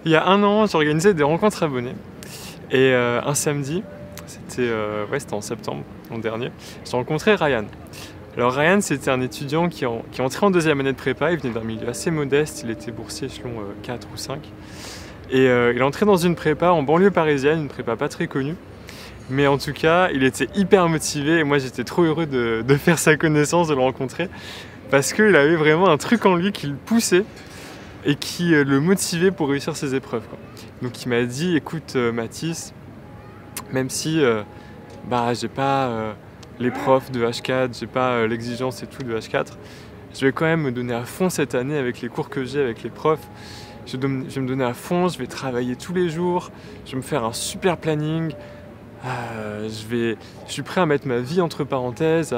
Il y a un an, j'organisais des rencontres abonnés. Et un samedi, c'était en septembre l'an dernier, j'ai rencontré Ryan. Alors Ryan, c'était un étudiant qui entrait en deuxième année de prépa. Il venait d'un milieu assez modeste, il était boursier échelon 4 ou 5. Et il est entré dans une prépa en banlieue parisienne, une prépa pas très connue. Mais en tout cas, il était hyper motivé et moi j'étais trop heureux de faire sa connaissance, de le rencontrer. Parce qu'il avait vraiment un truc en lui qui le poussait et qui le motivait pour réussir ses épreuves, quoi. Donc il m'a dit, écoute Mathis, même si j'ai pas les profs de H4, j'ai pas l'exigence et tout de H4, je vais quand même me donner à fond cette année avec les cours que j'ai, avec les profs. Je vais me donner à fond, je vais travailler tous les jours, je vais me faire un super planning, je suis prêt à mettre ma vie entre parenthèses,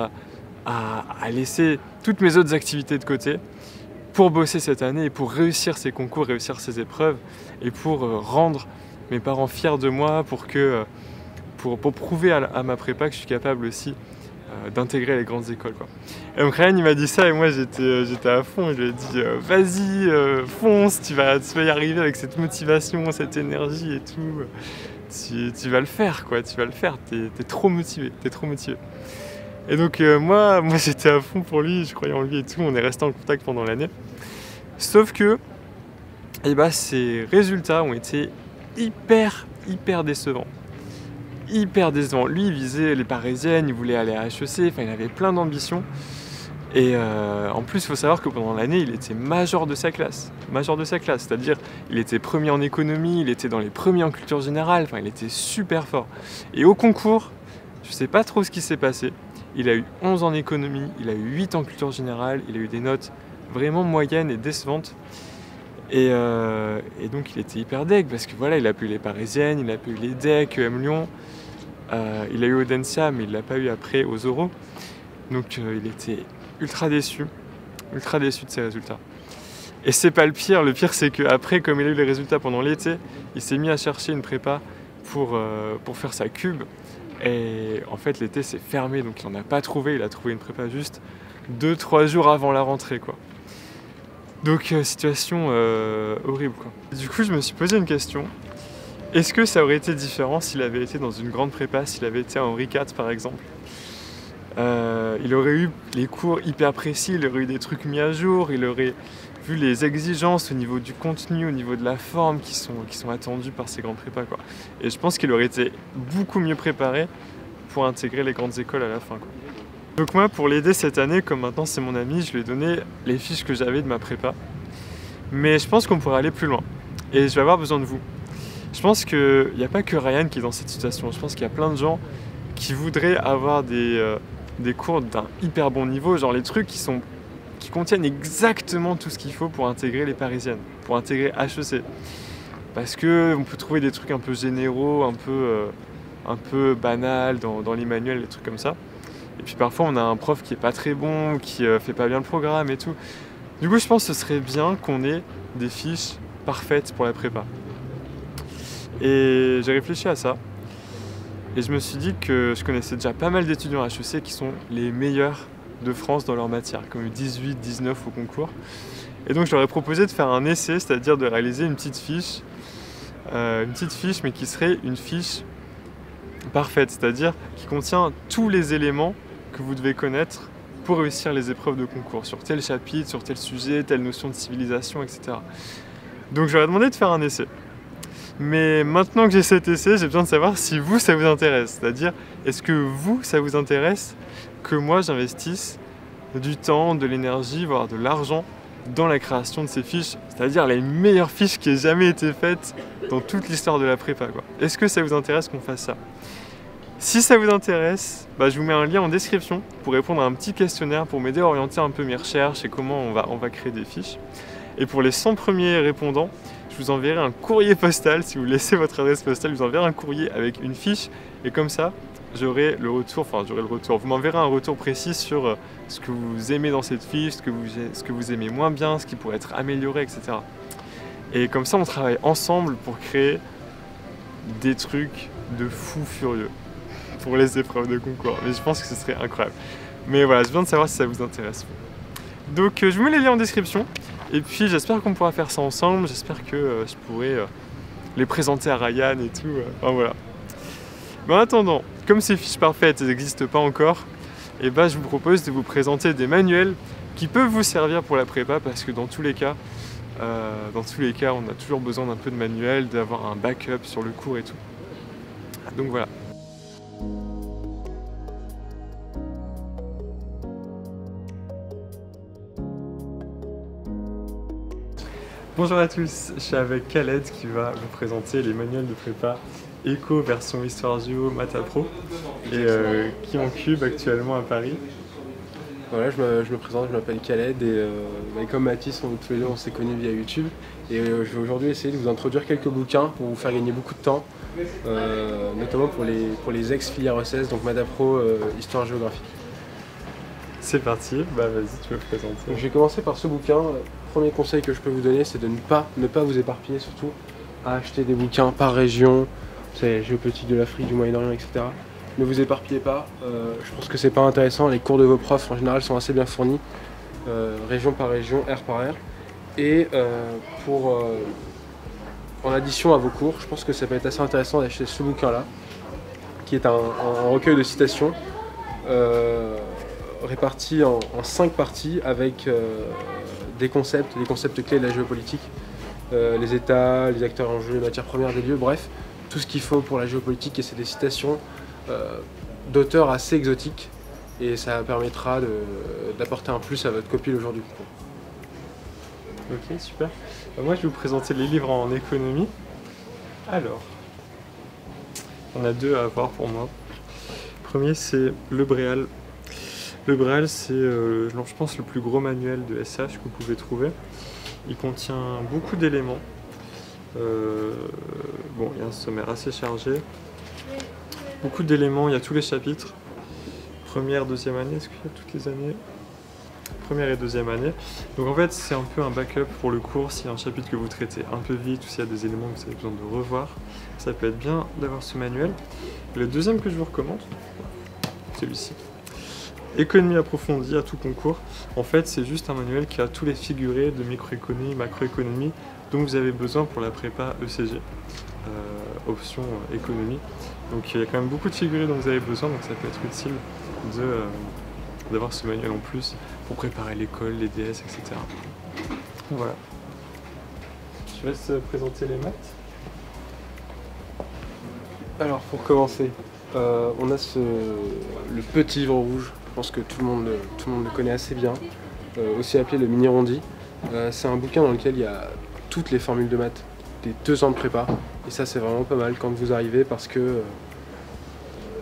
à laisser toutes mes autres activités de côté pour bosser cette année et pour réussir ces concours, réussir ces épreuves et pour rendre mes parents fiers de moi, pour prouver à ma prépa que je suis capable aussi d'intégrer les grandes écoles, quoi. Et donc Ryan il m'a dit ça et moi j'étais à fond, je lui ai dit vas-y fonce, tu vas y arriver avec cette motivation, cette énergie et tout, tu vas le faire, quoi, tu vas le faire, t'es trop motivé, Et donc moi j'étais à fond pour lui, je croyais en lui et tout, on est resté en contact pendant l'année. Sauf que ses résultats ont été hyper décevants. Lui il visait les parisiennes, il voulait aller à HEC, il avait plein d'ambitions. Et en plus il faut savoir que pendant l'année il était major de sa classe, c'est-à-dire il était premier en économie, il était dans les premiers en culture générale, il était super fort. Et au concours, je sais pas trop ce qui s'est passé, il a eu 11 en économie, il a eu 8 en culture générale, il a eu des notes vraiment moyennes et décevantes. Et donc il était hyper deg parce que voilà, il a pas eu les parisiennes, il a pas eu les DEC, EM Lyon, il a eu Audencia mais il l'a pas eu après aux oraux. Donc il était ultra déçu de ses résultats. Et c'est pas le pire c'est qu'après, comme il a eu les résultats pendant l'été, il s'est mis à chercher une prépa pour faire sa cube. Et en fait l'été s'est fermé, donc il n'en a pas trouvé, il a trouvé une prépa juste 2-3 jours avant la rentrée, quoi. Donc situation horrible, quoi. Du coup je me suis posé une question, est-ce que ça aurait été différent s'il avait été dans une grande prépa, s'il avait été à Henri IV par exemple? Il aurait eu les cours hyper précis, il aurait eu des trucs mis à jour, il aurait vu les exigences au niveau du contenu, au niveau de la forme qui sont attendues par ces grandes prépas, quoi. Et je pense qu'il aurait été beaucoup mieux préparé pour intégrer les grandes écoles à la fin, quoi. Donc moi, pour l'aider cette année, comme maintenant c'est mon ami, je lui ai donné les fiches que j'avais de ma prépa. Mais je pense qu'on pourrait aller plus loin. Et je vais avoir besoin de vous. Je pense qu'il n'y a pas que Ryan qui est dans cette situation. Je pense qu'il y a plein de gens qui voudraient avoir des cours d'un hyper bon niveau, genre les trucs qui contiennent exactement tout ce qu'il faut pour intégrer les parisiennes, pour intégrer HEC. Parce qu'on peut trouver des trucs un peu généraux, un peu banals dans les manuels, des trucs comme ça. Et puis parfois on a un prof qui est pas très bon, qui fait pas bien le programme et tout. Du coup je pense que ce serait bien qu'on ait des fiches parfaites pour la prépa. Et j'ai réfléchi à ça. Et je me suis dit que je connaissais déjà pas mal d'étudiants à HEC qui sont les meilleurs de France dans leur matière, comme 18, 19 au concours. Et donc je leur ai proposé de faire un essai, c'est-à-dire de réaliser une petite fiche mais qui serait une fiche parfaite, c'est-à-dire qui contient tous les éléments que vous devez connaître pour réussir les épreuves de concours, sur tel chapitre, sur tel sujet, telle notion de civilisation, etc. Donc je leur ai demandé de faire un essai. Mais maintenant que j'ai cet essai, j'ai besoin de savoir si vous, ça vous intéresse. C'est-à-dire, est-ce que vous, ça vous intéresse que moi, j'investisse du temps, de l'énergie, voire de l'argent dans la création de ces fiches, c'est-à-dire les meilleures fiches qui aient jamais été faites dans toute l'histoire de la prépa, quoi. Est-ce que ça vous intéresse qu'on fasse ça? Si ça vous intéresse, je vous mets un lien en description pour répondre à un petit questionnaire pour m'aider à orienter un peu mes recherches et comment on va créer des fiches. Et pour les 100 premiers répondants, je vous enverrai un courrier postal. Si vous laissez votre adresse postale, je vous enverrai un courrier avec une fiche. Et comme ça, j'aurai le retour. Vous m'enverrez un retour précis sur ce que vous aimez dans cette fiche, ce que vous aimez moins bien, ce qui pourrait être amélioré, etc. Et comme ça, on travaille ensemble pour créer des trucs de fou furieux pour les épreuves de concours. Mais je pense que ce serait incroyable. Mais voilà, j'ai besoin de savoir si ça vous intéresse. Donc je vous mets les liens en description. Et puis j'espère qu'on pourra faire ça ensemble, j'espère que je pourrai les présenter à Ryan et tout. Enfin voilà. Mais en attendant, comme ces fiches parfaites n'existent pas encore, et ben je vous propose de vous présenter des manuels qui peuvent vous servir pour la prépa, parce que dans tous les cas, on a toujours besoin d'un peu de manuel, d'avoir un backup sur le cours et tout. Donc voilà. Bonjour à tous, je suis avec Khaled qui va vous présenter les manuels de prépa Éco version Histoire Géo Maths Appro et qui incube actuellement à Paris. Voilà, je me présente, je m'appelle Khaled et comme Mathis, tous les deux on s'est connus via YouTube. Et je vais aujourd'hui essayer de vous introduire quelques bouquins pour vous faire gagner beaucoup de temps, notamment pour les ex-filières ESS, donc Maths Appro, Histoire Géographie. C'est parti, bah vas-y, tu veux présenter. Donc, je vais commencer par ce bouquin. Premier conseil que je peux vous donner, c'est de ne pas vous éparpiller, surtout à acheter des bouquins par région, c'est géopolitique de l'Afrique, du Moyen-Orient, etc. Ne vous éparpillez pas, je pense que c'est pas intéressant, les cours de vos profs en général sont assez bien fournis, région par région, aire par aire. Et en addition à vos cours, je pense que ça peut être assez intéressant d'acheter ce bouquin-là, qui est un recueil de citations réparti en 5 parties avec des concepts clés de la géopolitique, les États, les acteurs en jeu, les matières premières des lieux, bref, tout ce qu'il faut pour la géopolitique, et c'est des citations d'auteurs assez exotiques, et ça permettra d'apporter un plus à votre copie le jour du concours. Ok, super. Moi, je vais vous présenter les livres en économie. Alors, on a 2 à voir pour moi. Le premier, c'est Le Bréal. Le Bréal, c'est, je pense, le plus gros manuel de SH que vous pouvez trouver. Il contient beaucoup d'éléments. Bon, il y a un sommaire assez chargé. Beaucoup d'éléments, il y a tous les chapitres. Première, deuxième année, est-ce qu'il y a toutes les années? Première et deuxième année. Donc en fait, c'est un peu un backup pour le cours. S'il y a un chapitre que vous traitez un peu vite ou s'il y a des éléments que vous avez besoin de revoir, ça peut être bien d'avoir ce manuel. Le deuxième que je vous recommande, celui-ci. Économie approfondie à tout concours. En fait, c'est juste un manuel qui a tous les figurés de microéconomie, macroéconomie dont vous avez besoin pour la prépa ECG, option économie. Donc il y a quand même beaucoup de figurés dont vous avez besoin, donc ça peut être utile d'avoir ce manuel en plus pour préparer l'école, les DS, etc. Voilà. Je laisse présenter les maths. Alors pour commencer, on a le petit livre rouge. Je pense que tout le monde le connaît assez bien, aussi appelé le mini rondi. C'est un bouquin dans lequel il y a toutes les formules de maths des 2 ans de prépa, et ça c'est vraiment pas mal quand vous arrivez, parce que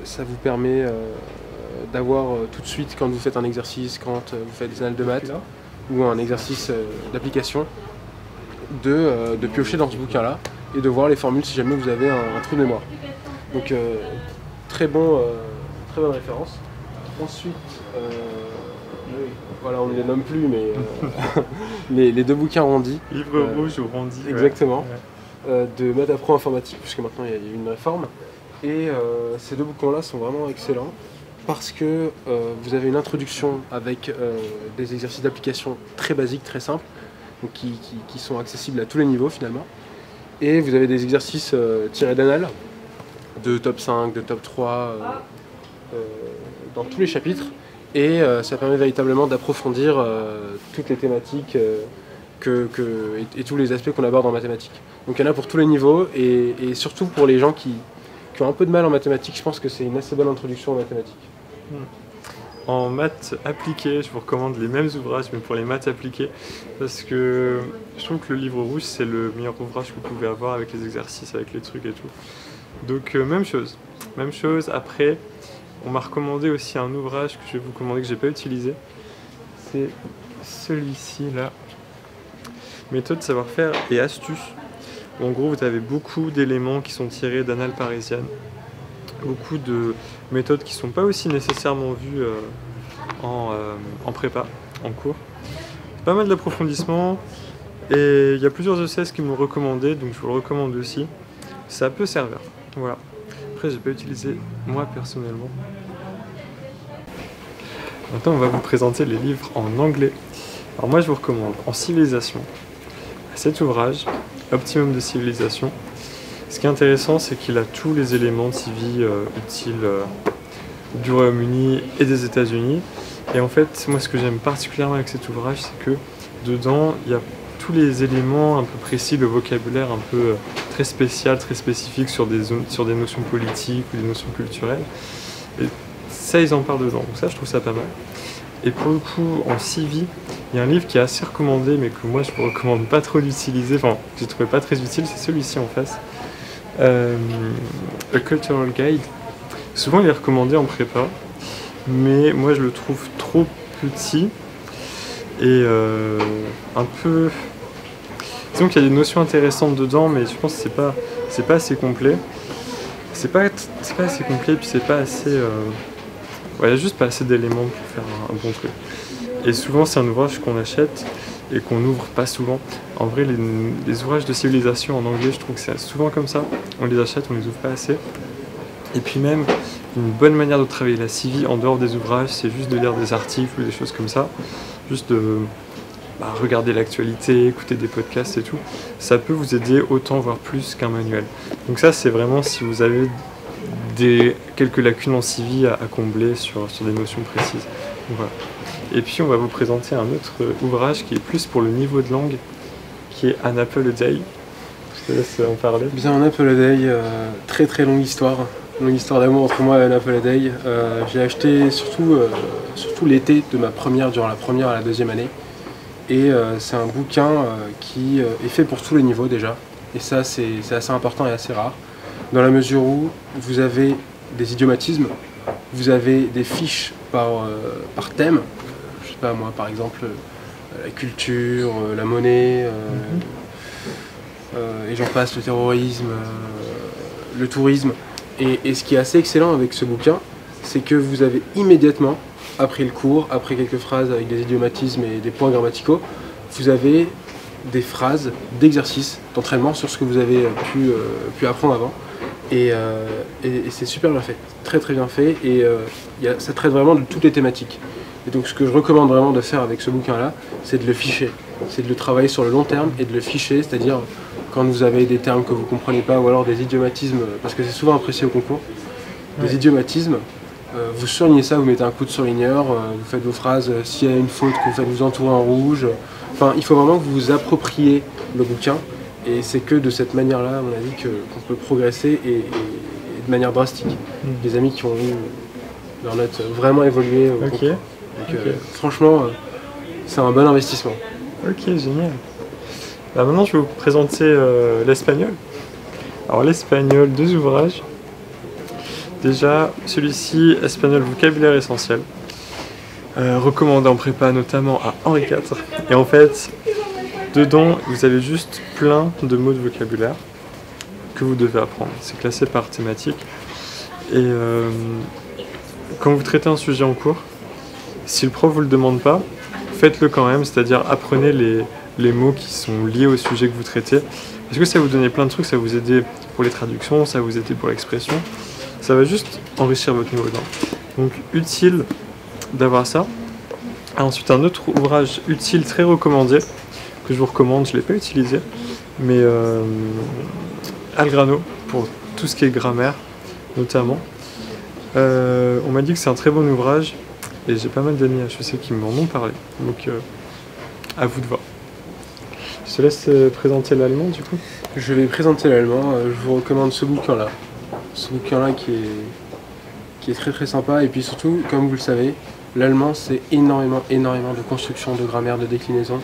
ça vous permet d'avoir tout de suite, quand vous faites un exercice, quand vous faites des annales de maths ou un exercice d'application, de piocher dans ce bouquin là et de voir les formules si jamais vous avez un trou de mémoire. Donc très bonne référence. Ensuite, voilà, on ne les nomme plus, mais les 2 bouquins rondis. Livre rouge ou rondi. Exactement. Ouais. De Maths Appro informatique, puisque maintenant il y a eu une réforme. Et ces 2 bouquins-là sont vraiment excellents, parce que vous avez une introduction avec des exercices d'application très basiques, très simples, donc qui sont accessibles à tous les niveaux finalement. Et vous avez des exercices tirés d'annales, de top 5, de top 3, dans tous les chapitres, et ça permet véritablement d'approfondir toutes les thématiques et tous les aspects qu'on aborde en mathématiques. Donc il y en a pour tous les niveaux, et surtout pour les gens qui ont un peu de mal en mathématiques, je pense que c'est une assez bonne introduction en mathématiques. En maths appliquées, je vous recommande les mêmes ouvrages, mais pour les maths appliquées, parce que je trouve que le livre rouge, c'est le meilleur ouvrage que vous pouvez avoir, avec les exercices, avec les trucs et tout. Donc même chose. Après, on m'a recommandé aussi un ouvrage que je vais vous commander, que j'ai pas utilisé. C'est celui-ci là. Méthode, savoir-faire et astuces. En gros, vous avez beaucoup d'éléments qui sont tirés d'annales parisiennes. Beaucoup de méthodes qui sont pas aussi nécessairement vues en prépa, en cours. Pas mal d'approfondissement. Et il y a plusieurs ECS qui m'ont recommandé, donc je vous le recommande aussi. Ça peut servir. Voilà. Après, j'ai pas utilisé moi personnellement. Maintenant, on va vous présenter les livres en anglais. Alors moi je vous recommande en civilisation cet ouvrage, Optimum de civilisation. Ce qui est intéressant, c'est qu'il a tous les éléments de civi utiles du Royaume-Uni et des États-Unis. Et en fait, moi ce que j'aime particulièrement avec cet ouvrage, c'est que dedans, il y a tous les éléments un peu précis, le vocabulaire un peu très spécial, très spécifique sur des notions politiques ou des notions culturelles. Et ça, ils en parlent dedans. Donc ça, je trouve ça pas mal. Et pour le coup, en civi, il y a un livre qui est assez recommandé, mais que moi, je ne vous recommande pas trop d'utiliser. Enfin, que j'ai trouvé pas très utile, c'est celui-ci en face. A Cultural Guide. Souvent, il est recommandé en prépa, mais moi, je le trouve trop petit et un peu... Disons qu'il y a des notions intéressantes dedans, mais je pense que c'est pas assez complet. C'est pas assez complet, puis c'est pas assez... il n'y a juste pas assez d'éléments pour faire un bon truc. Et souvent, c'est un ouvrage qu'on achète et qu'on n'ouvre pas souvent. En vrai, les ouvrages de civilisation en anglais, je trouve que c'est souvent comme ça. On les achète, on les ouvre pas assez. Et puis même, une bonne manière de travailler la civi en dehors des ouvrages, c'est juste de lire des articles ou des choses comme ça. Juste de regarder l'actualité, écouter des podcasts et tout. Ça peut vous aider autant, voire plus qu'un manuel. Donc ça, c'est vraiment si vous avez quelques lacunes en civi à combler sur des notions précises. Donc, voilà. Et puis on va vous présenter un autre ouvrage qui est plus pour le niveau de langue, qui est An Apple a Day. Je te laisse en parler. Bien, An Apple a Day, très très longue histoire d'amour entre moi et An Apple a Day. J'ai acheté surtout l'été de durant la première à la deuxième année. Et c'est un bouquin qui est fait pour tous les niveaux déjà. Et ça, c'est assez important et assez rare. Dans la mesure où vous avez des idiomatismes, vous avez des fiches par thème. Je sais pas moi, par exemple, la culture, la monnaie, et j'en passe, le terrorisme, le tourisme. Et ce qui est assez excellent avec ce bouquin, c'est que vous avez immédiatement, après le cours, après quelques phrases avec des idiomatismes et des points grammaticaux, vous avez des phrases d'exercice, d'entraînement sur ce que vous avez pu apprendre avant. Et c'est super bien fait, très très bien fait, et ça traite vraiment de toutes les thématiques. Et donc ce que je recommande vraiment de faire avec ce bouquin-là, c'est de le ficher, c'est de le travailler sur le long terme et de le ficher, c'est-à-dire quand vous avez des termes que vous ne comprenez pas ou alors des idiomatismes, parce que c'est souvent apprécié au concours, des idiomatismes, vous surlignez ça, vous mettez un coup de surligneur, vous faites vos phrases, s'il y a une faute, que vous faites vous entourer en rouge. Enfin, il faut vraiment que vous vous appropriez le bouquin. Et c'est que de cette manière-là, à mon avis, qu'on peut progresser et de manière drastique. Des amis qui ont eu leur note vraiment évolué. Ok. Donc, franchement, c'est un bon investissement. Ok, génial. Maintenant, je vais vous présenter l'espagnol. Alors, l'espagnol, 2 ouvrages. Déjà, celui-ci, Espagnol vocabulaire essentiel. Recommandé en prépa, notamment à Henri IV. Et en fait, dedans, vous avez juste plein de mots de vocabulaire que vous devez apprendre. C'est classé par thématique. Et quand vous traitez un sujet en cours, si le prof vous le demande pas, faites-le quand même, c'est-à-dire apprenez les mots qui sont liés au sujet que vous traitez. Parce que ça va vous donner plein de trucs, ça va vous aider pour les traductions, ça va vous aider pour l'expression. Ça va juste enrichir votre niveau de langue. Donc utile d'avoir ça. Ensuite, un autre ouvrage utile, très recommandé, que je vous recommande, je ne l'ai pas utilisé, mais Algrano, pour tout ce qui est grammaire, notamment. On m'a dit que c'est un très bon ouvrage, et j'ai pas mal d'amis à HEC qui m'en ont parlé, donc à vous de voir. Je te laisse présenter l'allemand, du coup. Je vais présenter l'allemand, je vous recommande ce bouquin-là. Ce bouquin-là qui est très très sympa, et puis surtout, comme vous le savez, l'allemand c'est énormément de construction, de grammaire, de déclinaison,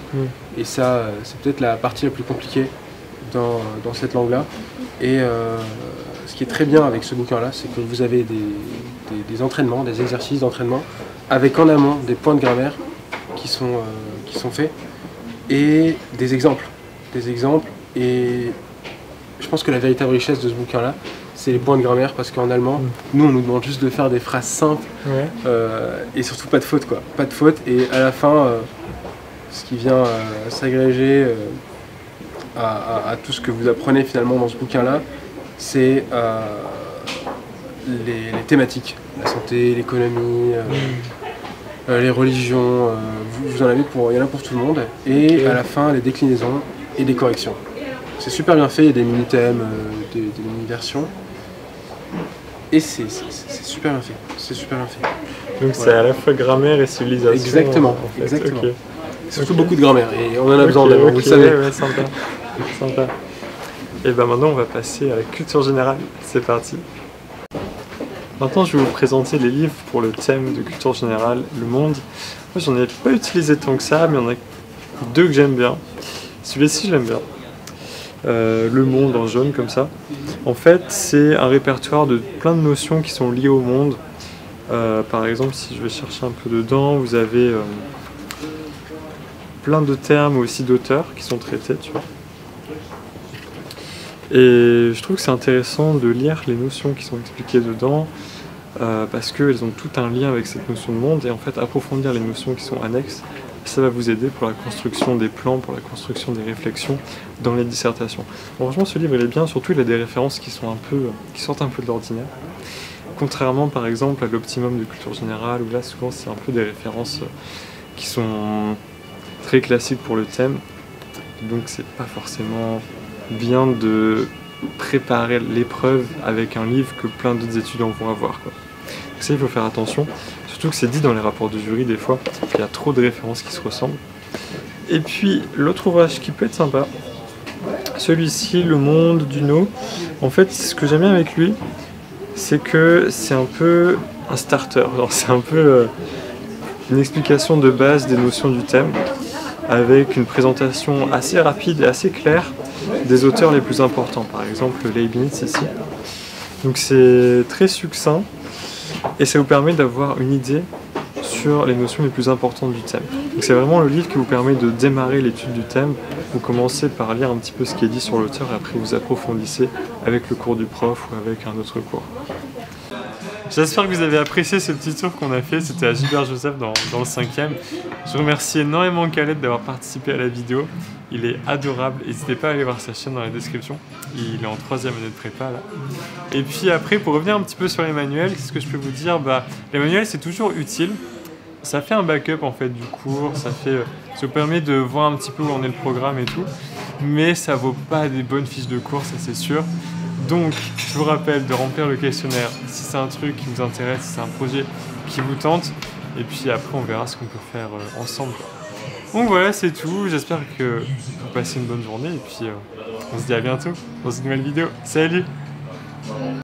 et ça c'est peut-être la partie la plus compliquée dans cette langue-là. Et ce qui est très bien avec ce bouquin-là, c'est que vous avez des entraînements, des exercices d'entraînement, avec en amont des points de grammaire qui sont faits, et des exemples, et je pense que la véritable richesse de ce bouquin-là, c'est les points de grammaire, parce qu'en allemand, nous on nous demande juste de faire des phrases simples, et surtout pas de faute, quoi. Pas de faute, et à la fin, ce qui vient s'agréger à tout ce que vous apprenez finalement dans ce bouquin-là, c'est les thématiques, la santé, l'économie, les religions, vous en avez il y en a pour tout le monde. Et à la fin, les déclinaisons et des corrections. C'est super bien fait, il y a des mini-thèmes, des mini-versions. Et c'est super bien fait. C'est super bien fait. Donc c'est à la fois grammaire et civilisation. Exactement, en fait. exactement. Okay. Surtout beaucoup de grammaire, et on en a besoin d'abord, vous le savez. Ouais, sympa. Sympa. Et ben maintenant on va passer à la culture générale, c'est parti. Maintenant je vais vous présenter les livres pour le thème de culture générale, le monde. Moi j'en ai pas utilisé tant que ça, mais il y en a deux que j'aime bien. Celui-ci je l'aime bien. Le monde en jaune comme ça. En fait c'est un répertoire de plein de notions qui sont liées au monde. Par exemple si je vais chercher un peu dedans, vous avez plein de termes aussi d'auteurs qui sont traités, tu vois. Et je trouve que c'est intéressant de lire les notions qui sont expliquées dedans parce qu'elles ont tout un lien avec cette notion de monde et en fait approfondir les notions qui sont annexes, ça va vous aider pour la construction des plans, pour la construction des réflexions dans les dissertations. Bon, franchement ce livre il est bien, surtout il a des références qui sortent un peu de l'ordinaire. Contrairement par exemple à l'Optimum de culture générale où là souvent c'est un peu des références qui sont très classique pour le thème, donc c'est pas forcément bien de préparer l'épreuve avec un livre que plein d'autres étudiants vont avoir, quoi. Donc ça il faut faire attention, surtout que c'est dit dans les rapports de jury des fois, qu'il y a trop de références qui se ressemblent. Et puis l'autre ouvrage qui peut être sympa, celui-ci, Le Monde d'Uno, en fait ce que j'aime bien avec lui, c'est que c'est un peu un starter, c'est un peu une explication de base des notions du thème, avec une présentation assez rapide et assez claire des auteurs les plus importants, par exemple Leibniz ici. Donc c'est très succinct et ça vous permet d'avoir une idée sur les notions les plus importantes du thème. Donc c'est vraiment le livre qui vous permet de démarrer l'étude du thème. Vous commencez par lire un petit peu ce qui est dit sur l'auteur et après vous approfondissez avec le cours du prof ou avec un autre cours. J'espère que vous avez apprécié ce petit tour qu'on a fait, c'était à Gilbert Joseph dans le 5e. Je remercie énormément Khaled d'avoir participé à la vidéo, il est adorable, n'hésitez pas à aller voir sa chaîne dans la description, il est en 3e année de prépa là. Et puis après, pour revenir un petit peu sur les manuels, qu'est-ce que je peux vous dire? Les manuels c'est toujours utile, ça fait un backup en fait du cours, ça vous permet de voir un petit peu où en est le programme et tout, mais ça vaut pas des bonnes fiches de cours, ça c'est sûr. Donc, je vous rappelle de remplir le questionnaire si c'est un truc qui vous intéresse, si c'est un projet qui vous tente. Et puis après, on verra ce qu'on peut faire ensemble. Donc voilà, c'est tout. J'espère que vous passez une bonne journée. Et puis, on se dit à bientôt dans une nouvelle vidéo. Salut!